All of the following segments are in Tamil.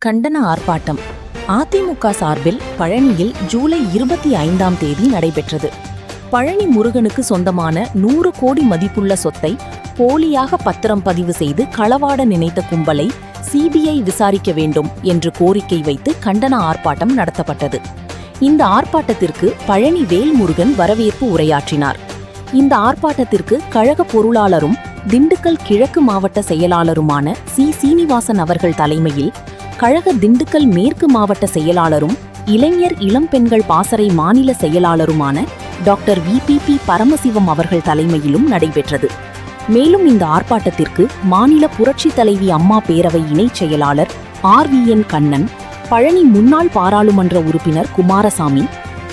கண்டன ஆர்ப்பாட்டம் அதிமுக சார்பில் பழனியில் ஜூலை 25ஆம் தேதி நடைபெற்றது. பழனி முருகனுக்கு சொந்தமான 100 கோடி மதிப்புள்ள சொத்தை போலியாக பத்திரம் பதிவு செய்து களவாட நினைத்த கும்பலை சிபிஐ விசாரிக்க வேண்டும் என்று கோரிக்கை வைத்து கண்டன ஆர்ப்பாட்டம் நடத்தப்பட்டது. இந்த ஆர்ப்பாட்டத்திற்கு பழனி வேல்முருகன் வரவேற்பு உரையாற்றினார். இந்த ஆர்ப்பாட்டத்திற்கு கழக பொருளாளரும் திண்டுக்கல் கிழக்கு மாவட்ட செயலாளருமான சீனிவாசன் அவர்கள் தலைமையில் கழக திண்டுக்கல் மேற்கு மாவட்ட செயலாளரும் இளைஞர் இளம் பெண்கள் பாசறை மாநில செயலாளருமான டாக்டர் VPP பரமசிவம் அவர்கள் தலைமையிலும் நடைபெற்றது. மேலும் இந்த ஆர்ப்பாட்டத்திற்கு மாநில புரட்சி தலைவி அம்மா பேரவை இணைச் செயலாளர் RVN கண்ணன், பழனி முன்னாள் பாராளுமன்ற உறுப்பினர் குமாரசாமி,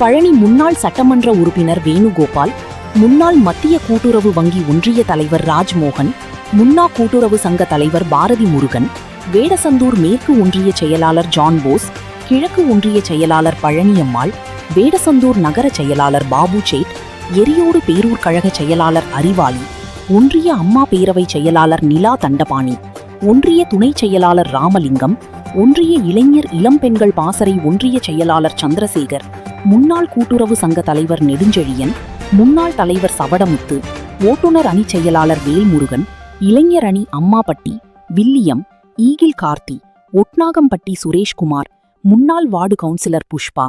பழனி முன்னாள் சட்டமன்ற உறுப்பினர் வேணுகோபால், முன்னாள் மத்திய கூட்டுறவு வங்கி ஒன்றிய தலைவர் ராஜ்மோகன், முன்னாள் கூட்டுறவு சங்க தலைவர் பாரதி முருகன், வேடசந்தூர் மேற்கு ஒன்றிய செயலாளர் ஜான் போஸ், கிழக்கு ஒன்றிய செயலாளர் பழனியம்மாள், வேடசந்தூர் நகர செயலாளர் பாபு சேட், எரியோடு பேரூர் கழக செயலாளர் அறிவாளி, ஒன்றிய அம்மா பேரவை செயலாளர் நிலா தண்டபாணி, ஒன்றிய துணை செயலாளர் ராமலிங்கம், ஒன்றிய இளைஞர் இளம் பெண்கள் பாசறை ஒன்றிய செயலாளர் சந்திரசேகர், முன்னாள் கூட்டுறவு சங்க தலைவர் நெடுஞ்செழியன், முன்னாள் தலைவர் சவடமுத்து, ஓட்டுநர் அணி செயலாளர் வேல்முருகன், இளைஞர் அணி அம்மாபட்டி, வில்லியம், ஈகில் கார்த்தி, ஒட்நாகம்பட்டி சுரேஷ்குமார், முன்னாள் வார்டு கவுன்சிலர் புஷ்பா,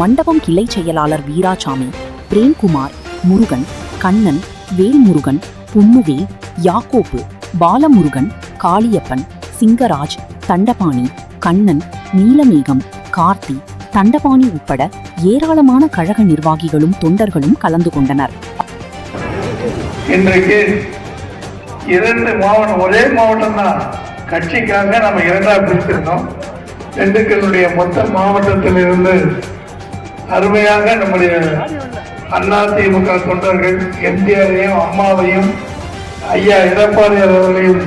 மண்டபம் கிளை செயலாளர் வீராசாமி, பிரேம்குமார், முருகன், கண்ணன், வேல்முருகன், பொன்னுவேல், யாக்கோப்பு, பாலமுருகன், காளியப்பன், சிங்கராஜ், தண்டபாணி, கண்ணன், நீலமேகம், கார்த்தி, தண்டபாணி உட்பட ஏராளமான கழக நிர்வாகிகளும் தொண்டர்களும் கலந்து கொண்டனர். இன்றைக்கு 2 மாவட்டம், ஒரே மாவட்டம் தான், கட்சிக்காக நம்ம 2ஆக பிரிச்சிருந்தோம். திண்டுக்கல்லுடைய மொத்த மாவட்டத்திலிருந்து அருமையாக நம்முடைய அதிமுக தொண்டர்கள் எம்ஜிஆரையும் அம்மாவையும் ஐயா எடப்பாடி அவர்களையும்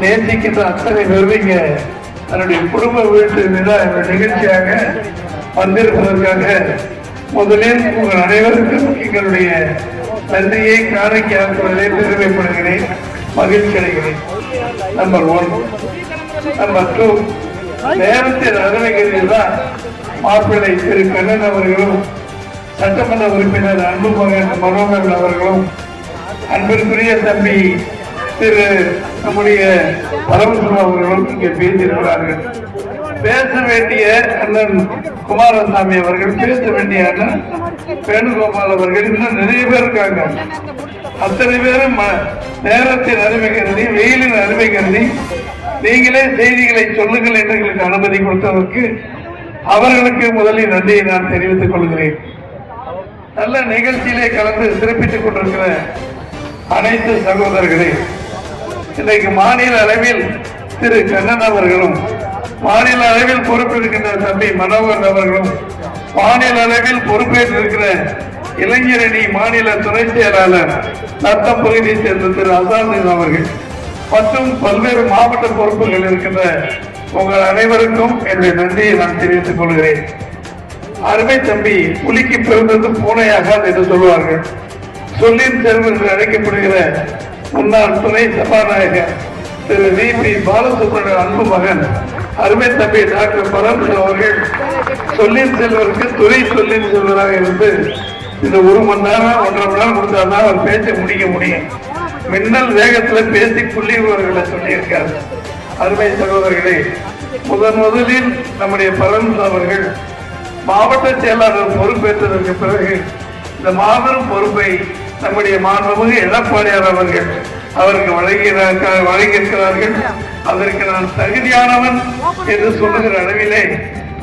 நேசிக்கின்ற அத்தனை பேரும் இங்க தன்னுடைய குடும்ப வீட்டு நிகழ்ச்சியாக வந்திருப்பதற்காக முதலில் உங்கள் அனைவருக்கும் எங்களுடைய நன்றியை காணிக்கையாக்குவதை பெருமைப்படுகிறேன், மகிழ்ச்சி அடைகிறேன். நம்பர் 1. நம்பர் 2, நேரத்தின் அருமைகளில் தான் மாப்பிள்ளை திரு கண்ணன் அவர்களும் சட்டமன்ற உறுப்பினர் அன்பு மகன் மனோகரன் அவர்களும் அன்பிற்குரிய தம்பி திரு நம்முடைய பரமசிவம் அவர்களும் இங்கே பேசியிருக்கிறார்கள். பேச வேண்டிய அண்ணன் குமாரசாமி அவர்கள், பேச வேண்டிய அண்ணன் வேணுகோபால் அவர்கள், இன்னும் நிறைய பேர் இருக்காங்க. அத்தனை பேரும் நேரத்தின் அருமை கருதி, வெயிலின் அருமை கருதி நீங்களே செய்திகளை சொல்லுங்கள் என்று எங்களுக்கு அனுமதி கொடுத்ததற்கு அவர்களுக்கு முதலில் நன்றியை நான் தெரிவித்துக் கொள்கிறேன். நல்ல நிகழ்ச்சியிலே கலந்து சிறப்பித்துக் கொண்டிருக்கிற அனைத்து சகோதரர்களே, இன்றைக்கு மாநில அளவில் திரு கண்ணன் அவர்களும், மாநில அளவில் பொறுப்பேற்கின்ற தம்பி மனோகரன் அவர்களும், மாநில அளவில் பொறுப்பேற்றிருக்கிற இளைஞரணி மாநில துணை செயலாளர் நத்தம் பகுதியை சேர்ந்த திரு அசாந்தீன் அவர்கள் மற்றும் பல்வேறு மாவட்ட பொறுப்புகள் இருக்கின்ற உங்கள் அனைவருக்கும் என்னுடைய நன்றியை நான் தெரிவித்துக் கொள்கிறேன். அருமை தம்பி, புலிக்கு பிறந்தது பூனையாகாது என்று சொல்வார்கள். சொல்லின் செல்வன் என்று அழைக்கப்படுகிற முன்னாள் துணை சபாநாயகர் திரு VP பாலசுப்ரமணியன் அன்பு மகன் அருமை தம்பி டாக்டர் பரமசிவம் அவர்கள் சொல்லின் செல்வருக்கு துறை சொல்லின் செல்வராக இருந்து இந்த 1 மணி நேரம் 1.5 மணி நேரம் கொடுத்தாதான் அவர் பேச முடியும். மின்னல் வேகத்தில் பேசி புள்ளிவர்களை சொல்லியிருக்காரு. அருமை சகோதரர்களே, முதலில் நம்முடைய பரமசிவம் அவர்கள் மாவட்ட செயலாளர் பொறுப்பேற்றதற்கு பிறகு இந்த மாபெரும் பொறுப்பை நம்முடைய மாண்புமிகு எடப்பாடியார் அவர்கள் அவருக்கு வழங்கியிருக்கிறார்கள். அதற்கு நான் தகுதியானவன் என்று சொல்லுகிற அளவிலே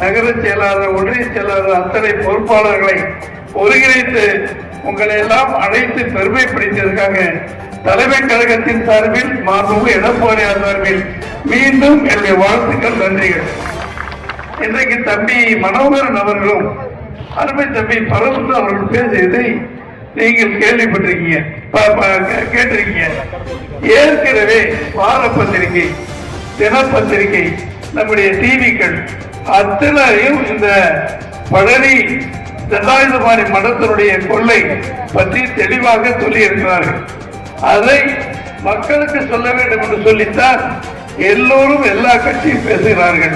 நகர செயலாளர், ஒன்றிய செயலாளர் அத்தனை பொறுப்பாளர்களை ஒருங்கிணைத்து உங்களை எல்லாம் அழைத்து பெருமைப்படுத்தியதற்காக தலைமை கழகத்தின் சார்பில் மாண்புமிகு எடப்பாடியார் சார்பில் மீண்டும் என்னுடைய வாழ்த்துக்கள், நன்றிகள். இன்றைக்கு தம்பி மனோகரன் அவர்களும் அருமை தம்பி பரமசிவம் அவர்கள் பேசியதை நீங்கள் கேள்விப்பட்டிருக்கீங்க, கேட்டிருக்கீங்க. ஏற்கனவே வார பத்திரிகை, தினப்பத்திரிகை, நம்முடைய டிவிக்கள் அத்தனையும் இந்த பழனி தண்டாயுதபாணி மடத்தினுடைய கொள்ளை பற்றி தெளிவாக சொல்லி இருக்கிறார்கள். அதை மக்களுக்கு சொல்ல வேண்டும் என்று சொல்லித்தான் எல்லோரும் எல்லா கட்சியும் பேசுகிறார்கள்.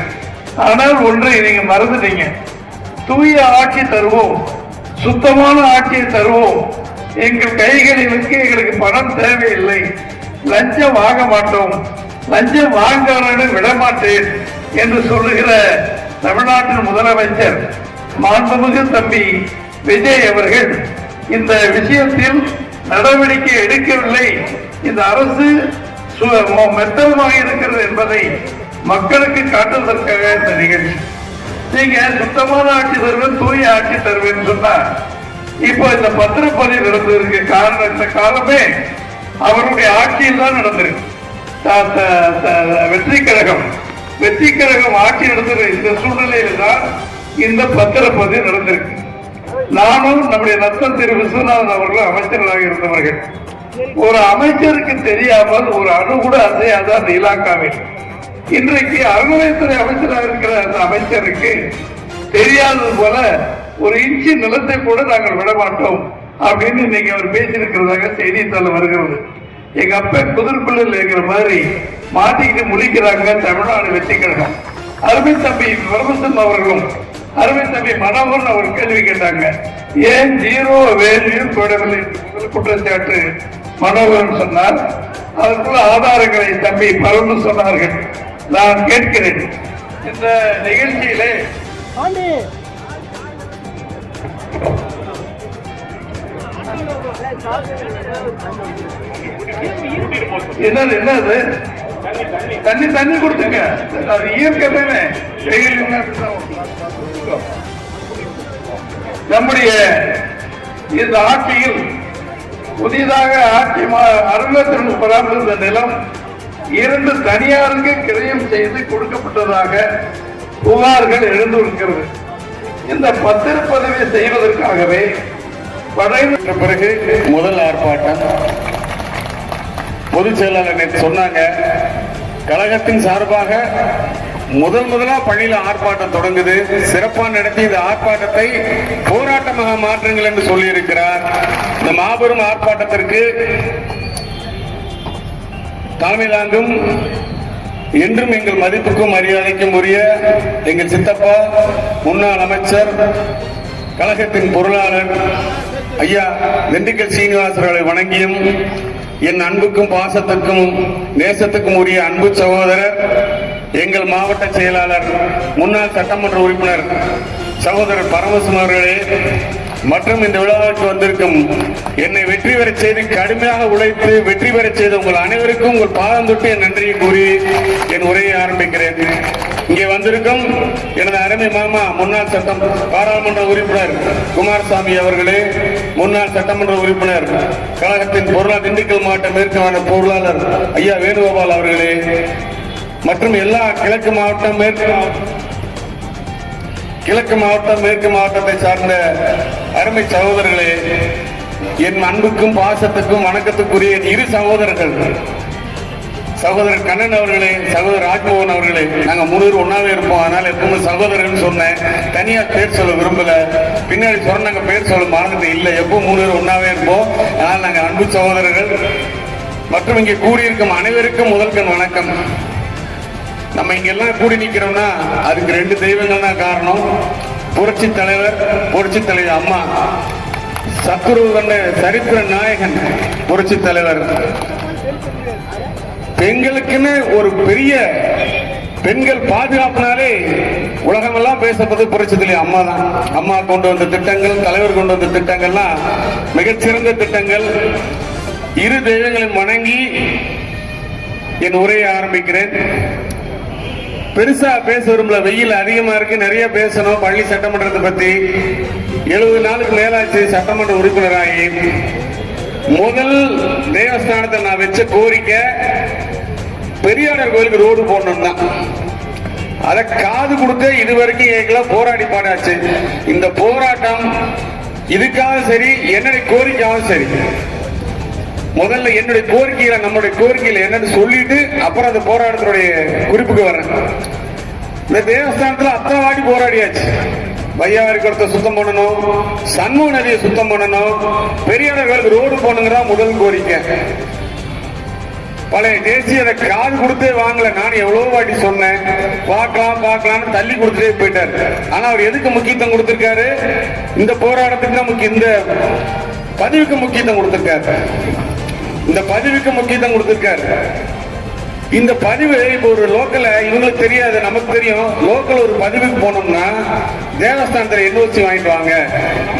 ஆனால் ஒன்றை நீங்க மறந்துட்டீங்க. தூய ஆட்சி தருவோம், சுத்தமான ஆட்சியை தருவோம், எங்கள் கைகளிலுக்கு எங்களுக்கு பணம் தேவையில்லை, லஞ்சம் வாங்க மாட்டோம், லஞ்சம் வாங்காமல் விடமாட்டேன் என்று சொல்லுகிற தமிழ்நாட்டின் முதலமைச்சர் மாண்புமிகு தம்பி விஜய் அவர்கள் இந்த விஷயத்தில் நடவடிக்கை எடுக்கவில்லை. இந்த அரசு மெத்தனமாக இருக்கிறது என்பதை மக்களுக்கு காட்டுவதற்காக இந்த நிகழ்ச்சி. நீங்க சுத்தமான ஆட்சி தருவேன், தூய ஆட்சி தருவேன் சொன்னா இப்போ இந்த பத்திரப்பதிவு நடந்திருக்கு. காரணம் இந்த காலமே அவருடைய ஆட்சியில் தான் நடந்திருக்கு. வெற்றி கழகம் ஆட்சி நடத்துகிற இந்த சூழ்நிலையில தான் இந்த பத்திரப்பதிவு நடந்திருக்கு. நானும் நம்முடைய நத்தம் திரு விஸ்வநாதன் அவர்கள் அமைச்சர்களாக இருந்தவர்கள். ஒரு அமைச்சருக்கு தெரியாமல் ஒரு அணு கூட அசையாத அந்த இலாக்காவில் இன்றைக்கு அறநிலையத்துறை அமைச்சராக இருக்கிற அந்த அமைச்சருக்கு தெரியாதது போல ஒரு இன்ச்சு நிலத்தை கூட நாங்கள் விட மாட்டோம் அப்படின்னு இன்னைக்கு அவர் பேசியிருக்கிறதாக செய்தித்தாள் வருகிறது. எங்க அப்பா குதிர்பிள்ளை இருக்கிற மாதிரி மாட்டிக்கிட்டு முடிக்கிறாங்க தமிழ்நாடு வெற்றி கழகம். அருமை தம்பி பரமசிவம் அவர்களும் அருமை தம்பி மனோகரன் அவர் கேள்வி கேட்டாங்க, ஏன் ஜீரோ வேல்யூ போடவில்லை முதல் குற்றச்சாட்டு மனோகரன் சொன்னார். அதற்குள்ள ஆதாரங்களை தம்பி பரம சொன்னார்கள். நான் கேட்கிறேன், இந்த நிகழ்ச்சியிலே என்னது என்னது தண்ணி கொடுத்துங்க, அது இயற்கை தானே. நம்முடைய இந்த ஆட்சியில் புதிதாக ஆட்சி அருங்காட்சியகம் பெறாமல் இருந்த நிலம் 2 தனியாருக்கு கிரயம் செய்து கொடுக்கப்பட்டதாக புகார்கள் எழுந்திருக்கிறது. இந்த பத்திரப்பதிவை செய்வதற்காகவே பிறகு முதல் ஆர்ப்பாட்டம் பொதுச் செயலாளர் நேற்று சொன்னாங்க, கழகத்தின் சார்பாக முதலா பள்ளியில் ஆர்ப்பாட்டம் தொடங்குது, சிறப்பான நடத்தி இந்த ஆர்ப்பாட்டத்தை போராட்டமாக மாற்றுங்கள் என்று சொல்லி இருக்கிறார். இந்த மாபெரும் ஆர்ப்பாட்டத்திற்கு தலைமை தாங்கும் என்றும் எங்கள் மதிப்புக்கும் மரியாதைக்கும் உரிய எங்கள் சித்தப்பா முன்னாள் அமைச்சர் கழகத்தின் பொருளாளர் ஐயா திண்டுக்கல் சீனிவாசர்களை வணங்கியும் என் அன்புக்கும் பாசத்துக்கும் நேசத்துக்கும் உரிய அன்பு சகோதரர் எங்கள் மாவட்ட செயலாளர் முன்னாள் சட்டமன்ற உறுப்பினர் சகோதரர் பரமசிவம் அவர்களே மற்றும் இந்த விழாவிற்கு வந்திருக்கும் என்னை வெற்றி பெற செய்து கடுமையாக உழைத்து வெற்றி பெற செய்த உங்கள் அனைவருக்கும் உங்கள் பாதம் தொட்டு என் நன்றியை கூறி என் உரையை ஆரம்பிக்கிறேன். இங்கே வந்திருக்கும் எனது அருமை மாமா முன்னாள் பாராளுமன்ற உறுப்பினர் குமாரசாமி அவர்களே, முன்னாள் சட்டமன்ற உறுப்பினர் கழகத்தின் பொருளாளர் திண்டுக்கல் மாவட்ட மேற்கு மாவட்ட பொருளாளர் ஐயா வேணுகோபால் அவர்களே, மற்றும் எல்லா கிழக்கு மாவட்டம் மேற்கு மாவட்டத்தை சார்ந்த அருமை சகோதரர்களே, என் அன்புக்கும் பாசத்துக்கும் வணக்கத்துக்குரிய இரு சகோதரர்கள், சகோதரர் கண்ணன் அவர்களே, சகோதரர் ராஜ்மோகன் அவர்களே, நாங்க 3 பேர் ஒன்னாவே இருப்போம். அதனால எப்பவுமே சகோதரர்கள் சொன்னேன், தனியா பேர் சொல்ல விரும்பல. பின்னாடி சொன்னாங்க பேர் சொல்ல மறந்துட்டு இல்லை, எப்பவும் 3 பேர் ஒன்னாவே இருப்போம். அதனால நாங்க அன்பு சகோதரர்கள் மற்றும் இங்கே கூடியிருக்கும் அனைவருக்கும் முதல்கண் வணக்கம். நம்ம இங்க எல்லாம் கூடி நிக்கிறோம்னா அதுக்கு 2 தெய்வங்கள் தான் காரணம். புரட்சி தலைவர் அம்மா, சத்துரு கண்ட சரித்திர நாயகன் புரட்சி தலைவர். பெண்களுக்குன்னு ஒரு பெரிய பெண்கள் பாதுகாப்புனாலே உலகமெல்லாம் பேசப்பது புரட்சி தலைவர் அம்மா தான். அம்மா கொண்டு வந்த திட்டங்கள், தலைவர் கொண்டு வந்த திட்டங்கள்லாம் மிகச்சிறந்த திட்டங்கள். இரு தெய்வங்களையும் வணங்கி என் உரையை ஆரம்பிக்கிறேன். பெருசா பேச விரும்பல, வெயில் அதிகமா இருக்கு, நிறைய பேசணும். பள்ளி சட்டமன்றத்தை பத்தி 70 நாளுக்கு மேலாச்சு சட்டமன்ற உறுப்பினராகி. முதல் தேவஸ்தானத்தை நான் வச்ச கோரிக்கை பெரியார் கோயிலுக்கு ரோடு போடணும் தான். அதை காது கொடுத்து இதுவரைக்கும் கேட்கல, போராடி பாடாச்சு. இந்த போராட்டம் இதுக்காக சரி, என்னுடைய கோரிக்கையாகவும் சரி, முதல்ல என்னுடைய கோரிக்கையில நம்முடைய கோரிக்கையில என்னன்னு சொல்லிட்டு அப்புறம் அந்த போராட்டத்தினுடைய குறிப்புக்கு வர்றேன். இந்த தேவஸ்தானத்துல அத்தனை வாடி போராடியாச்சு. வையாவாரி குளத்தை சுத்தம் பண்ணணும், சண்முக நதியை சுத்தம் பண்ணணும், பெரியார் கோயிலுக்கு ரோடு போனுங்கிறதா முதல் கோரிக்கை. பழைய தேசிய அதை காது கொடுத்தே வாங்கல. நான் எவ்வளவு வாட்டி சொன்னேன் பார்க்கலாம்னு தள்ளி கொடுத்துட்டே போயிட்டார். ஆனா அவர் எதுக்கு முக்கியத்துவம் கொடுத்திருக்காரு? இந்த போராட்டத்துக்கு தான் இந்த பதிவுக்கு முக்கியத்துவம் கொடுத்திருக்காரு. இந்த பதிவுக்கு முக்கியத்துவம் கொடுத்திருக்காரு. இந்த பதிவு இப்ப ஒரு லோக்கல்ல இவங்களுக்கு தெரியாது, நமக்கு தெரியும். லோக்கல் ஒரு பதிவுக்கு போனோம்னா தேவஸ்தானத்துல என்ஓசி வாங்கிட்டு வாங்க,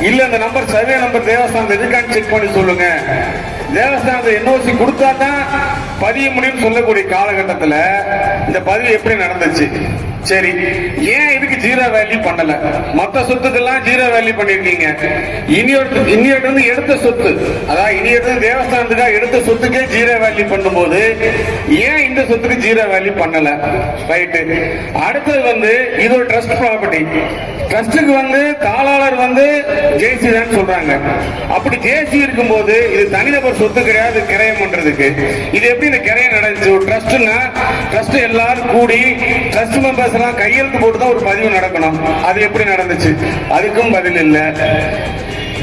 இல்ல அந்த நம்பர் சர்வே நம்பர் தேவஸ்தானத்தை இருக்கான்னு செக் பண்ணி சொல்லுங்க. தேவஸ்தானத்தை என்ஓசி கொடுத்தா தான் பதிய முடியும்னு சொல்லக்கூடிய காலகட்டத்தில் இந்த பதிவு எப்படி நடந்துச்சு? சரி, ஏன் இதுக்கு ஜீரோ வேல்யூ பண்ணல? மற்ற சொத்துக்கெல்லாம் ஜீரோ வேல்யூ பண்ணிருக்கீங்க. இனியோட்டு எடுத்த சொத்து, அதாவது இனியோட்டு தேவஸ்தானத்துக்காக எடுத்த சொத்துக்கே ஜீரோ வேல்யூ பண்ணும்போது ஏன் இந்த சொத்துக்கு ஜீரோ வேல்யூ பண்ணல? ரைட்டு. அடுத்தது இது ஒரு ட்ரஸ்ட் ப்ராப்பர்ட்டி. ட்ரஸ்டுக்கு தாளாளர் ஜேசி தான் சொல்றாங்க. அப்படி ஜேசி இருக்கும்போது இது தனிநபர் சொத்து கிடையாது கிரயம் பண்றதுக்கு. இது எப்படி இந்த கிரயம் நடந்துச்சு? ஒரு ட்ரஸ்ட்னா ட்ரஸ்ட் எல்லாரும் கூடி ட்ரஸ்ட் மெம்பர்ஸ் எல்லாம் கையெழுத்து போட்டு தான் ஒரு பதிவு நடக்கணும். அது எப்படி நடந்துச்சு? அதுக்கும் பதில் இல்லை.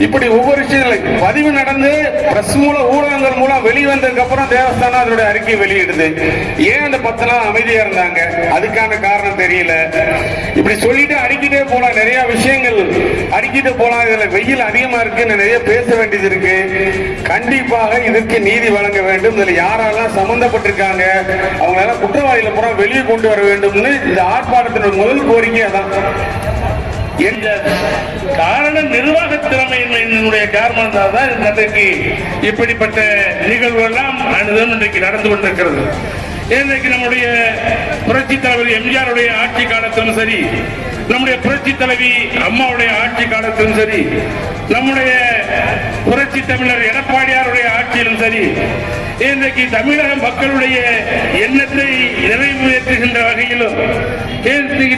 இப்படி ஒவ்வொரு விஷயங்களும் பதிவு நடந்து பிரஸ் மூலம் ஊடகங்கள் மூலம் வெளிவந்ததுக்கு அப்புறம் தேவஸ்தானம் அதனுடைய அறிக்கை வெளியிடுது. ஏன் அந்த 10 நாள் அமைதியா இருந்தாங்க? அதுக்கான காரணம் தெரியல. இப்படி சொல்லிட்டு அடிக்கிட்டே போலாம், நிறைய விஷயங்கள் அடிக்கிட்டு போலாம். இதுல வெயில் அதிகமா இருக்கு, நிறைய பேச வேண்டியது இருக்கு. கண்டிப்பாக இதற்கு நீதி வழங்க வேண்டும். இதுல யாரெல்லாம் சம்பந்தப்பட்டிருக்காங்க அவங்க எல்லாம் குற்றவாளிகளை பூரா வெளியே கொண்டு வர வேண்டும்னு இந்த ஆர்ப்பாட்டத்தினுடைய முதல் கோரிக்கை அதான். என்ற காரணம் நிர்வாக திறமையினுடைய காரணம் தான் இன்றைக்கு இப்படிப்பட்ட நிகழ்வுகள் எல்லாம் இன்றைக்கு நடந்து கொண்டிருக்கிறது. இன்றைக்கு நம்முடைய புரட்சி தலைவர் எம்ஜிஆருடைய ஆட்சி காலத்திலும் சரி, நம்முடைய புரட்சி தலைவி அம்மாவுடைய ஆட்சி காலத்திலும் சரி, நம்முடைய புரட்சி தமிழர் எடப்பாடியாருடைய ஆட்சியிலும் சரி, இன்றைக்கு தமிழக மக்களுடைய எண்ணத்தை நிறைவேற்றுகின்ற வகையிலும்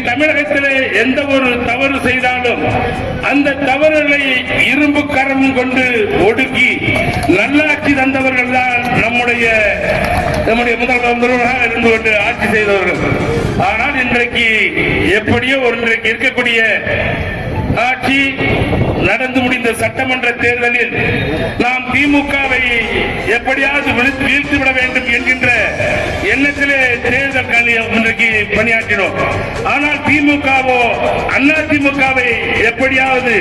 தமிழகத்தில் எந்த ஒரு தவறு செய்தாலும் அந்த தவறுகளை இரும்பு கரம் கொண்டு ஒடுக்கி நல்லாட்சி தந்தவர்கள் தான் நம்முடைய முதல்வராக இருந்து கொண்டு ஆட்சி செய்தவர்கள். ஆனால் இன்றைக்கு எப்படியோ இன்றைக்கு இருக்கக்கூடிய ஆட்சி நடந்து முடிந்த சட்டமன்ற தேர்தலில் நாம் திமுகவை எப்படியாவது வீழ்த்திவிட வேண்டும் என்கின்ற எண்ணத்திலே தேர்தல் இன்றைக்கு பணியாற்றினோம். ஆனால் திமுகவோ அதிமுகவை எப்படியாவது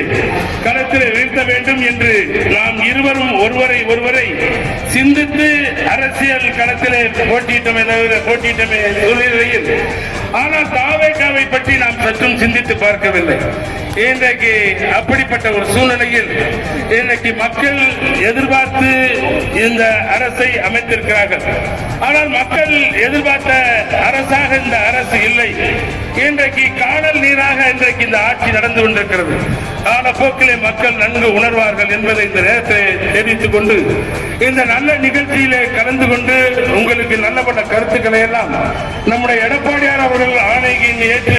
களத்தில் வீழ்த்த வேண்டும் என்று நாம் இருவரும் ஒருவரை சிந்தித்து அரசியல் களத்திலே போட்டியிட்டமே சூழ்நிலையில், ஆனால் தாவேகாவை பற்றி நாம் சற்றும் சிந்தித்து பார்க்கவில்லை. இன்றைக்கு அப்படிப்பட்ட ஒரு சூழ்நிலையில் இன்றைக்கு மக்கள் எதிர்பார்த்து இந்த அரசை அமைத்திருக்கிறார்கள். ஆனால் மக்கள் எதிர்பார்த்த அரசாக இந்த அரசு இல்லை. இன்றைக்கு காணல் நீராக இன்றைக்கு இந்த ஆட்சி நடந்து கொண்டிருக்கிறது. காலப்போக்கிலே மக்கள் நன்கு உணர்வார்கள் என்பதை இந்த நேரத்தில் தெரிவித்துக் கொண்டு இந்த நல்ல நிகழ்ச்சியிலே கலந்து கொண்டு உங்களுக்கு நல்லபட்ட கருத்துக்களை எல்லாம் நம்முடைய எடப்பாடியார் அவர்கள் ஆணையின் ஏற்று